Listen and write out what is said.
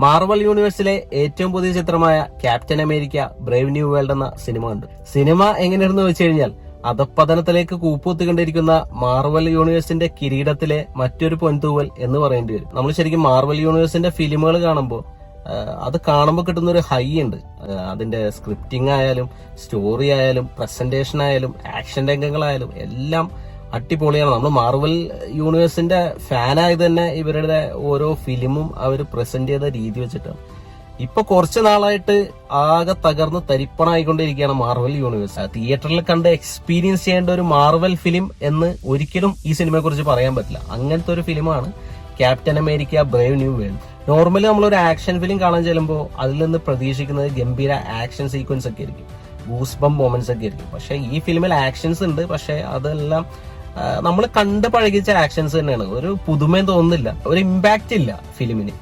Marvel യൂണിവേഴ്സിലെ ഏറ്റവും പുതിയ ചിത്രമായ captain America Brave New world എന്ന സിനിമ കണ്ടു. സിനിമ എങ്ങനെയാണെന്ന് വെച്ച് കഴിഞ്ഞാൽ അധപ്പതനത്തിലേക്ക് കൂപ്പുകുത്തിക്കൊണ്ടിരിക്കുന്ന മാർവൽ യൂണിവേഴ്സിന്റെ കിരീടത്തിലെ മറ്റൊരു പൊൻതൂവൽ എന്ന് പറയേണ്ടി വരും. നമ്മൾ ശരിക്കും മാർവൽ യൂണിവേഴ്സിന്റെ ഫിലിമുകൾ കാണുമ്പോൾ അത് കാണുമ്പോൾ കിട്ടുന്ന ഒരു ഹൈ ഉണ്ട്. അതിന്റെ സ്ക്രിപ്റ്റിംഗ് ആയാലും സ്റ്റോറി ആയാലും പ്രസന്റേഷൻ ആയാലും ആക്ഷൻ രംഗങ്ങളായാലും എല്ലാം അടിപൊളിയാണ്. നമ്മൾ മാർവൽ യൂണിവേഴ്സിന്റെ ഫാനായത് തന്നെ ഇവരുടെ ഓരോ ഫിലിമും അവർ പ്രസന്റ് ചെയ്ത രീതി വെച്ചിട്ടാണ്. ഇപ്പൊ കുറച്ചു നാളായിട്ട് ആകെ തകർന്ന് തരിപ്പണായിക്കൊണ്ടിരിക്കുകയാണ് മാർവൽ യൂണിവേഴ്സ്. തിയേറ്ററിൽ കണ്ട് എക്സ്പീരിയൻസ് ചെയ്യേണ്ട ഒരു മാർവൽ ഫിലിം എന്ന് ഒരിക്കലും ഈ സിനിമയെ കുറിച്ച് പറയാൻ പറ്റില്ല. അങ്ങനത്തെ ഒരു ഫിലിമാണ് Captain America Brave New World. Normally നമ്മളൊരു ആക്ഷൻ ഫിലിം കാണാൻ ചെല്ലുമ്പോൾ അതിൽ നിന്ന് പ്രതീക്ഷിക്കുന്നത് ഗംഭീര ആക്ഷൻ സീക്വൻസ് ഒക്കെ ആയിരിക്കും, ഗൂസ് ബംപ് മൊമെന്റ്സ് ഒക്കെ ആയിരിക്കും. പക്ഷെ ഈ ഫിലിമിൽ ആക്ഷൻസ് ഉണ്ട്, പക്ഷെ അതെല്ലാം നമ്മൾ കണ്ട് പഴകിച്ച ആക്ഷൻസ് തന്നെയാണ്. ഒരു പുതുമയും തോന്നുന്നില്ല, ഒരു ഇമ്പാക്റ്റ് ഇല്ല ഫിലിമിന്.